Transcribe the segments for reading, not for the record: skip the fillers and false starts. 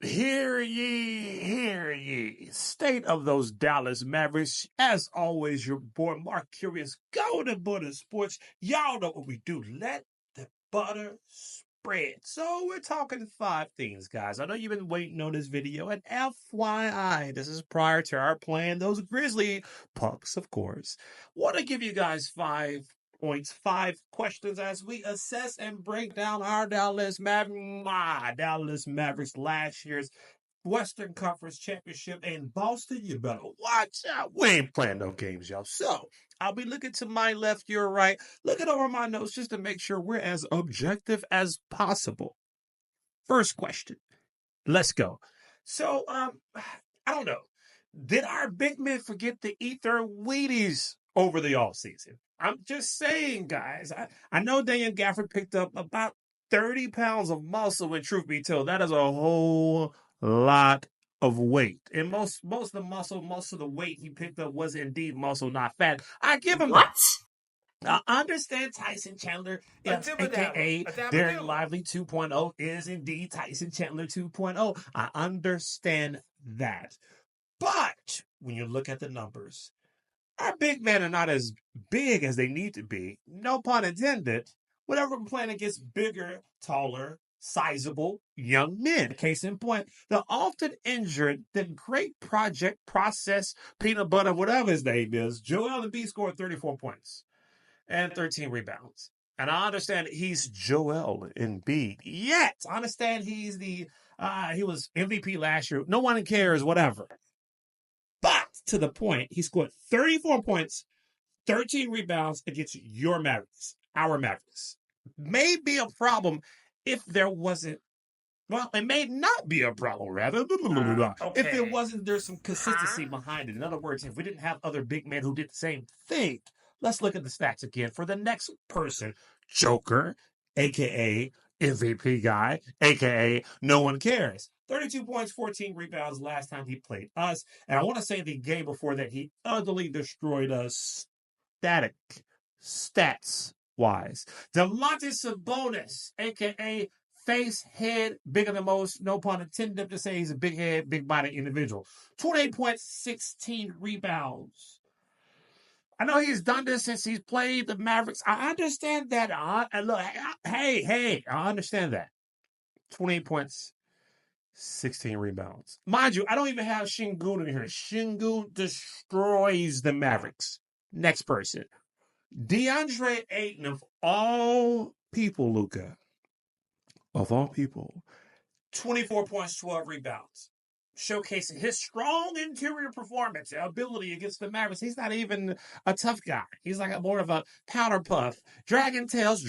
Hear ye, hear ye. State of those Dallas Mavericks. As always, your boy Mark Curious. Go to Butter Sports. Y'all know what we do. Let the butter spread. So we're talking 5 things, guys. I know you've been waiting on this video. And FYI, this is prior to our playing those Grizzly Pups, of course. Want to give you guys 5 points, 5 questions as we assess and break down our Dallas Mavericks last year's Western Conference Championship in Boston. You better watch out. We ain't playing no games, y'all. So I'll be looking to my left, your right, looking over my notes just to make sure we're as objective as possible. First question. Let's go. So, I don't know. Did our big men forget to eat their Wheaties over the offseason? I'm just saying, guys. I know Daniel Gafford picked up about 30 pounds of muscle, and truth be told, that is a whole lot of weight. And most of the muscle, most of the weight he picked up was indeed muscle, not fat. I give him that. I understand Tyson Chandler, a.k.a. Darren Lively 2.0, is indeed Tyson Chandler 2.0. I understand that. But when you look at the numbers, our big men are not as big as they need to be. No pun intended. Whenever we're playing against bigger, taller, sizable young men. Case in point, the often injured, the great project process, peanut butter, whatever his name is, Joel Embiid scored 34 points and 13 rebounds. And I understand he's Joel Embiid. Yet, I understand he's he was MVP last year. No one cares, whatever. But to the point, he scored 34 points, 13 rebounds against your Mavericks, our Mavericks. May be a problem if there wasn't, well, it may not be a problem, rather. If there wasn't, there's some consistency behind it. In other words, if we didn't have other big men who did the same thing. Let's look at the stats again for the next person. Joker, a.k.a. MVP guy, a.k.a. no one cares. 32 points, 14 rebounds last time he played us. And I want to say the game before that, he utterly destroyed us stats-wise. Domantas Sabonis, a.k.a. face, head, bigger than most, no pun intended to say he's a big head, big body individual. 28 points, 16 rebounds. I know he's done this since he's played the Mavericks. I understand that. And look, I understand that. 28 points, 16 rebounds. Mind you, I don't even have Şengün in here. Şengün destroys the Mavericks. Next person. DeAndre Ayton, of all people, Luka. Of all people. 24 points, 12 rebounds. Showcasing his strong interior performance, ability against the Mavericks. He's not even a tough guy. He's like more of a powder puff, dragon tails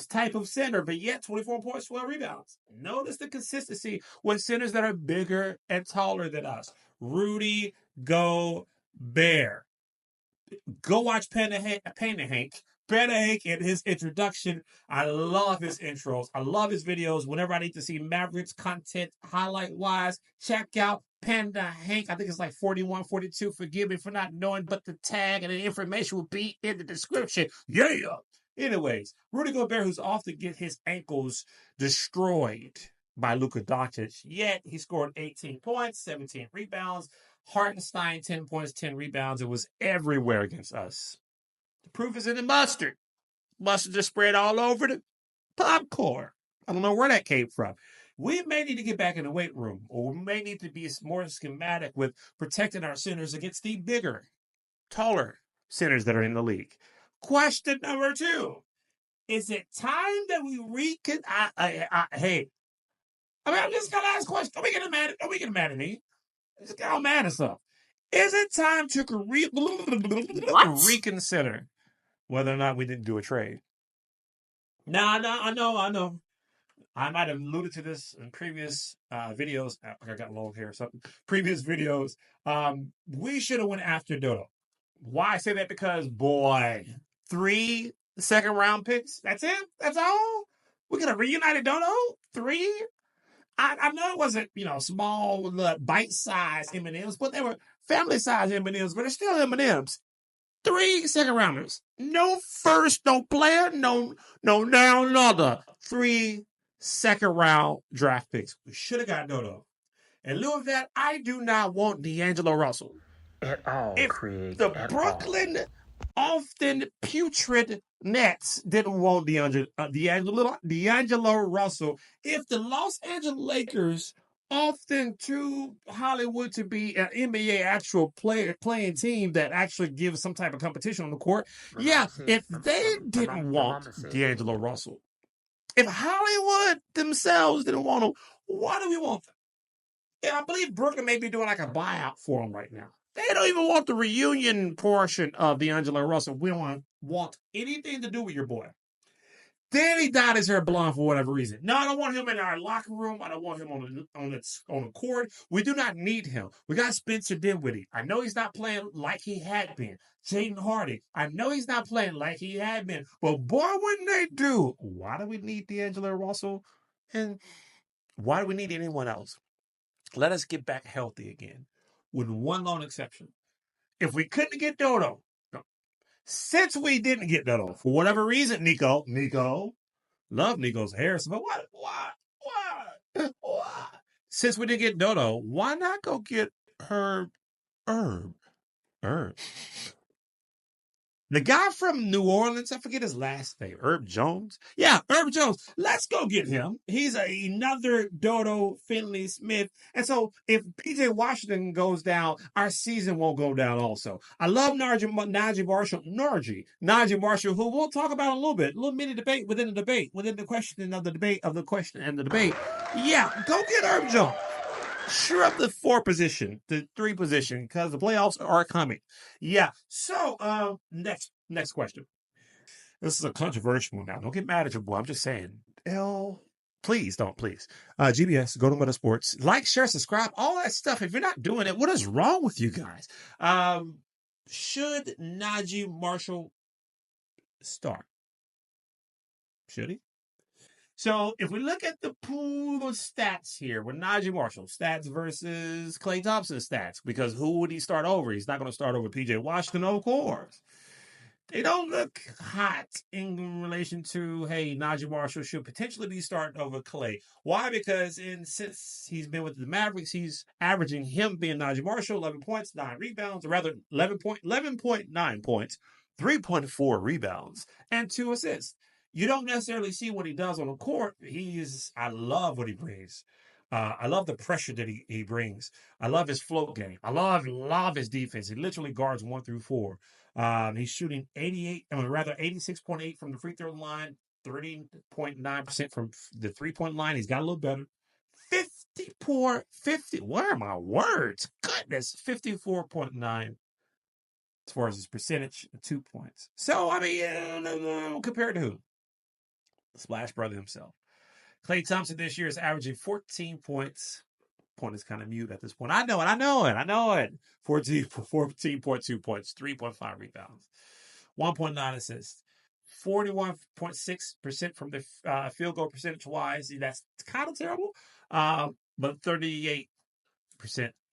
type of center, but yet 24 points, 12 rebounds. Notice the consistency with centers that are bigger and taller than us. Rudy Gobert. Go watch Panda Hank in his introduction. I love his intros. I love his videos. Whenever I need to see Mavericks content highlight-wise, check out Panda Hank. I think it's like 41, 42. Forgive me for not knowing, but the tag and the information will be in the description. Yeah. Anyways, Rudy Gobert, who's often get his ankles destroyed by Luka Doncic, yet he scored 18 points, 17 rebounds. Hartenstein, 10 points, 10 rebounds. It was everywhere against us. The proof is in the mustard. Mustard just spread all over the popcorn. I don't know where that came from. We may need to get back in the weight room, or we may need to be more schematic with protecting our centers against the bigger, taller centers that are in the league. Question number 2. Is it time that we hey, I'm just going to ask a question. Don't we get mad at me. Just get all mad and stuff. Is it time to reconsider whether or not we didn't do a trade? No, I know. I might have alluded to this in previous videos. I got long hair or something. Previous videos. We should have went after Dodo. Why I say that? Because, boy, 3 second-round picks. That's it? That's all? We're going to reunite Dodo? 3? I know it wasn't, small, bite-sized M&Ms, but they were family-sized M&Ms, but they're still M&Ms. 3 second-rounders. No first, no player, no down, nother. 3 second-round draft picks. We should have got Dodo. In lieu of that, I do not want D'Angelo Russell. At all, If Craig. the At Brooklyn often putrid Nets didn't want D'Angelo Russell, if the Los Angeles Lakers often too Hollywood to be an NBA actual playing team that actually gives some type of competition on the court, if they didn't want D'Angelo Russell, if Hollywood themselves didn't want him, why do we want them? And I believe Brooklyn may be doing like a buyout for him right now. They don't even want the reunion portion of D'Angelo Russell. We don't want anything to do with your boy. Danny Dodd is here blonde for whatever reason. No, I don't want him in our locker room. I don't want him on the court. We do not need him. We got Spencer Dinwiddie. I know he's not playing like he had been. Jaden Hardy. I know he's not playing like he had been. But boy, when they do, why do we need D'Angelo Russell? And why do we need anyone else? Let us get back healthy again, with one lone exception. If we couldn't get Dodo, since we didn't get Dodo, for whatever reason, Nico, love Nico's Harris, but why? Since we didn't get Dodo, why not go get Herb? The guy from New Orleans, I forget his last name, Herb Jones? Yeah, Herb Jones. Let's go get him. He's another Dodo Finley Smith. And so if PJ Washington goes down, our season won't go down also. I love Najee Marshall, who we'll talk about a little mini debate within the question of the debate. Yeah, go get Herb Jones. Sure up the 3 position, because the playoffs are coming. Yeah. So, next question. This is a controversial one now. Don't get mad at your boy. I'm just saying. Please don't, please. GBS, go to Meta Sports. Like, share, subscribe, all that stuff. If you're not doing it, what is wrong with you guys? Should Najee Marshall start? Should he? So if we look at the pool of stats here with Najee Marshall, stats versus Klay Thompson's stats, because who would he start over? He's not going to start over PJ Washington, of course. They don't look hot in relation to, hey, Najee Marshall should potentially be starting over Klay. Why? Because since he's been with the Mavericks, he's averaging him being Najee Marshall, 11 points, 9 rebounds, or rather 11.9 points, 3.4 rebounds, and 2 assists. You don't necessarily see what he does on the court. I love what he brings. I love the pressure that he brings. I love his float game. I love his defense. He literally guards 1 through 4. He's shooting 86.8 from the free throw line, 30.9% from the 3-point line. He's got a little better. 50. Where are my words? Goodness, 54.9 as far as his percentage, 2 points. So, I mean, compared to who? Splash Brother himself. Klay Thompson this year is averaging 14 points. Point is kind of mute at this point. I know it. 14.2 points, 3.5 rebounds, 1.9 assists, 41.6% from the field goal percentage wise. That's kind of terrible. But 38%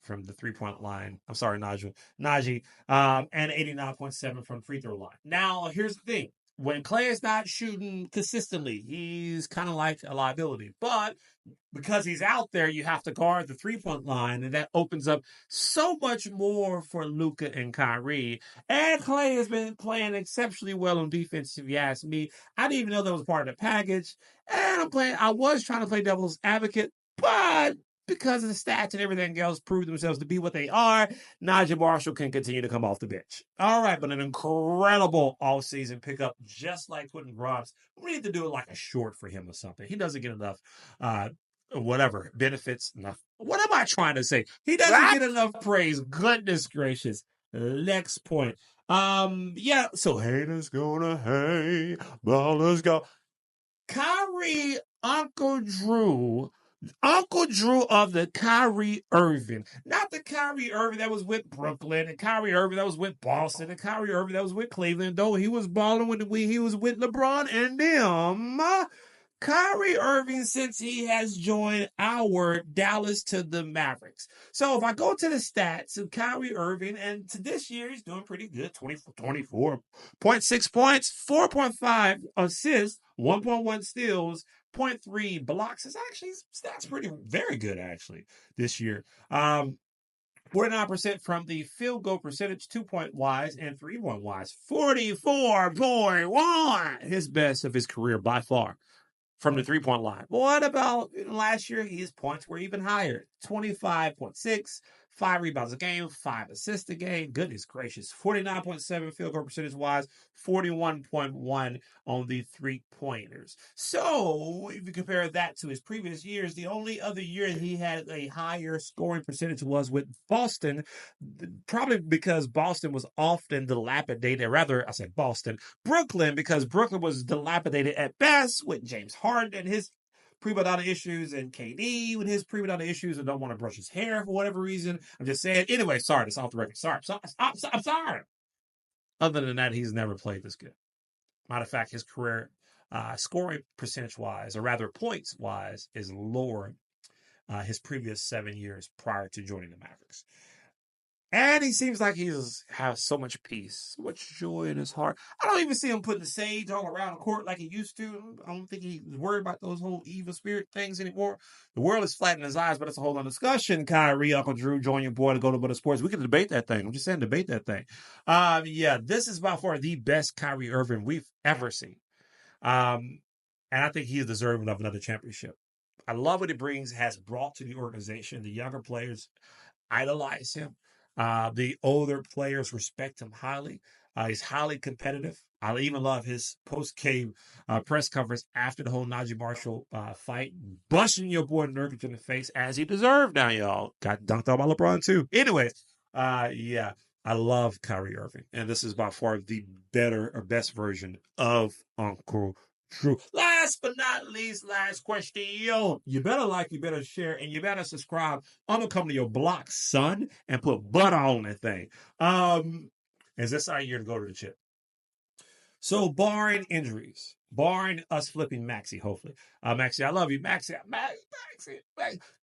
from the 3-point line. I'm sorry, Najee. And 89.7 from the free throw line. Now, here's the thing. When Klay is not shooting consistently, he's kind of like a liability. But because he's out there, you have to guard the 3-point line, and that opens up so much more for Luka and Kyrie. And Klay has been playing exceptionally well on defense, if you ask me. I didn't even know that was part of the package. And I was trying to play devil's advocate, but because of the stats and everything else prove themselves to be what they are, Najee Marshall can continue to come off the bench. All right, but an incredible offseason pickup, just like Quentin Grimes. We need to do it like a short for him or something. He doesn't get enough benefits. Enough. What am I trying to say? He doesn't get enough praise. Goodness gracious. Next point. So haters gonna hate, ballers go. Kyrie, Uncle Drew of the Kyrie Irving. Not the Kyrie Irving that was with Brooklyn, and Kyrie Irving that was with Boston, and Kyrie Irving that was with Cleveland, though he was balling when he was with LeBron and them. Kyrie Irving, since he has joined our Dallas to the Mavericks. So if I go to the stats of Kyrie Irving, and to this year, he's doing pretty good. 24.6 points, 4.5 assists, 1.1 steals, 0.3 blocks is actually, that's very good actually this year. 49% from the field goal percentage, 2-point wise and 3-point wise. 44.1, his best of his career by far from the 3-point line. What about last year? His points were even higher, 25.6, 5 rebounds a game, 5 assists a game. Goodness gracious. 49.7 field goal percentage wise, 41.1 on the 3-pointers. So if you compare that to his previous years, the only other year he had a higher scoring percentage was with Boston, probably because Boston was often dilapidated. Rather, I said Brooklyn, because Brooklyn was dilapidated at best with James Harden and his prima donna issues, and KD with his prima donna issues and don't want to brush his hair for whatever reason. I'm just saying. Anyway, sorry, that's off the record. Sorry. I'm sorry. Other than that, he's never played this good. Matter of fact, his career scoring percentage-wise, or rather points-wise, is lower his previous 7 years prior to joining the Mavericks. And he seems like he has so much peace, so much joy in his heart. I don't even see him putting the sage all around the court like he used to. I don't think he's worried about those whole evil spirit things anymore. The world is flat in his eyes, but it's a whole other discussion. Kyrie, Uncle Drew, join your boy to go to Butter Sports. We can debate that thing. I'm just saying, debate that thing. Yeah, this is by far the best Kyrie Irving we've ever seen. And I think he is deserving of another championship. I love what he has brought to the organization. The younger players idolize him. The older players respect him highly. He's highly competitive. I even love his post-game press conference after the whole Najee Marshall fight, busting your boy Nurkic in the face as he deserved. Now, y'all got dunked on by LeBron too. Anyway, yeah, I love Kyrie Irving, and this is by far the better or best version of Uncle True. Last but not least, last question. You better like, you better share, and you better subscribe. I'm going to come to your block, son, and put butter on that thing. Is this our year to go to the chip? So, barring injuries, barring us flipping Maxey, hopefully. Maxey, I love you. Maxey,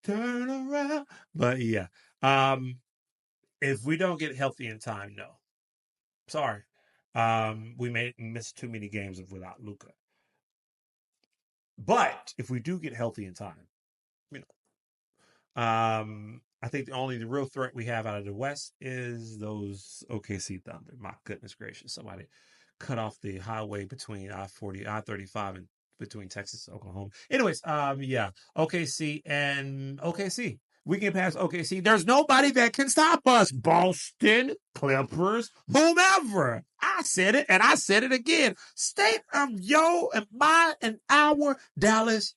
turn around. But, yeah. If we don't get healthy in time, no. Sorry. We may miss too many games without Luka. But if we do get healthy in time, I think the real threat we have out of the West is those OKC Thunder. My goodness gracious, somebody cut off the highway between I-40, I-35, and between Texas and Oklahoma. Anyways, yeah, OKC and OKC. We can pass OKC. There's nobody that can stop us. Boston, Clippers, whomever. I said it, and I said it again. State of our Dallas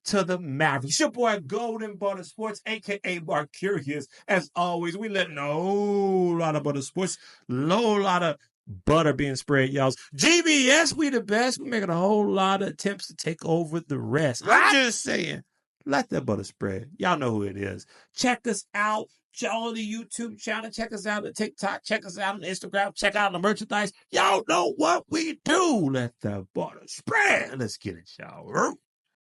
to the Mavericks. Your boy Golden Butter Sports, a.k.a. Mark Curious. As always, we letting a whole lot of Butter Sports, whole lot of butter being spread, y'all. GBS, we the best. We making a whole lot of attempts to take over the rest. I'm just saying. Let that butter spread. Y'all know who it is. Check us out on the YouTube channel. Check us out on TikTok. Check us out on Instagram. Check out the merchandise. Y'all know what we do. Let the butter spread. Let's get it, y'all.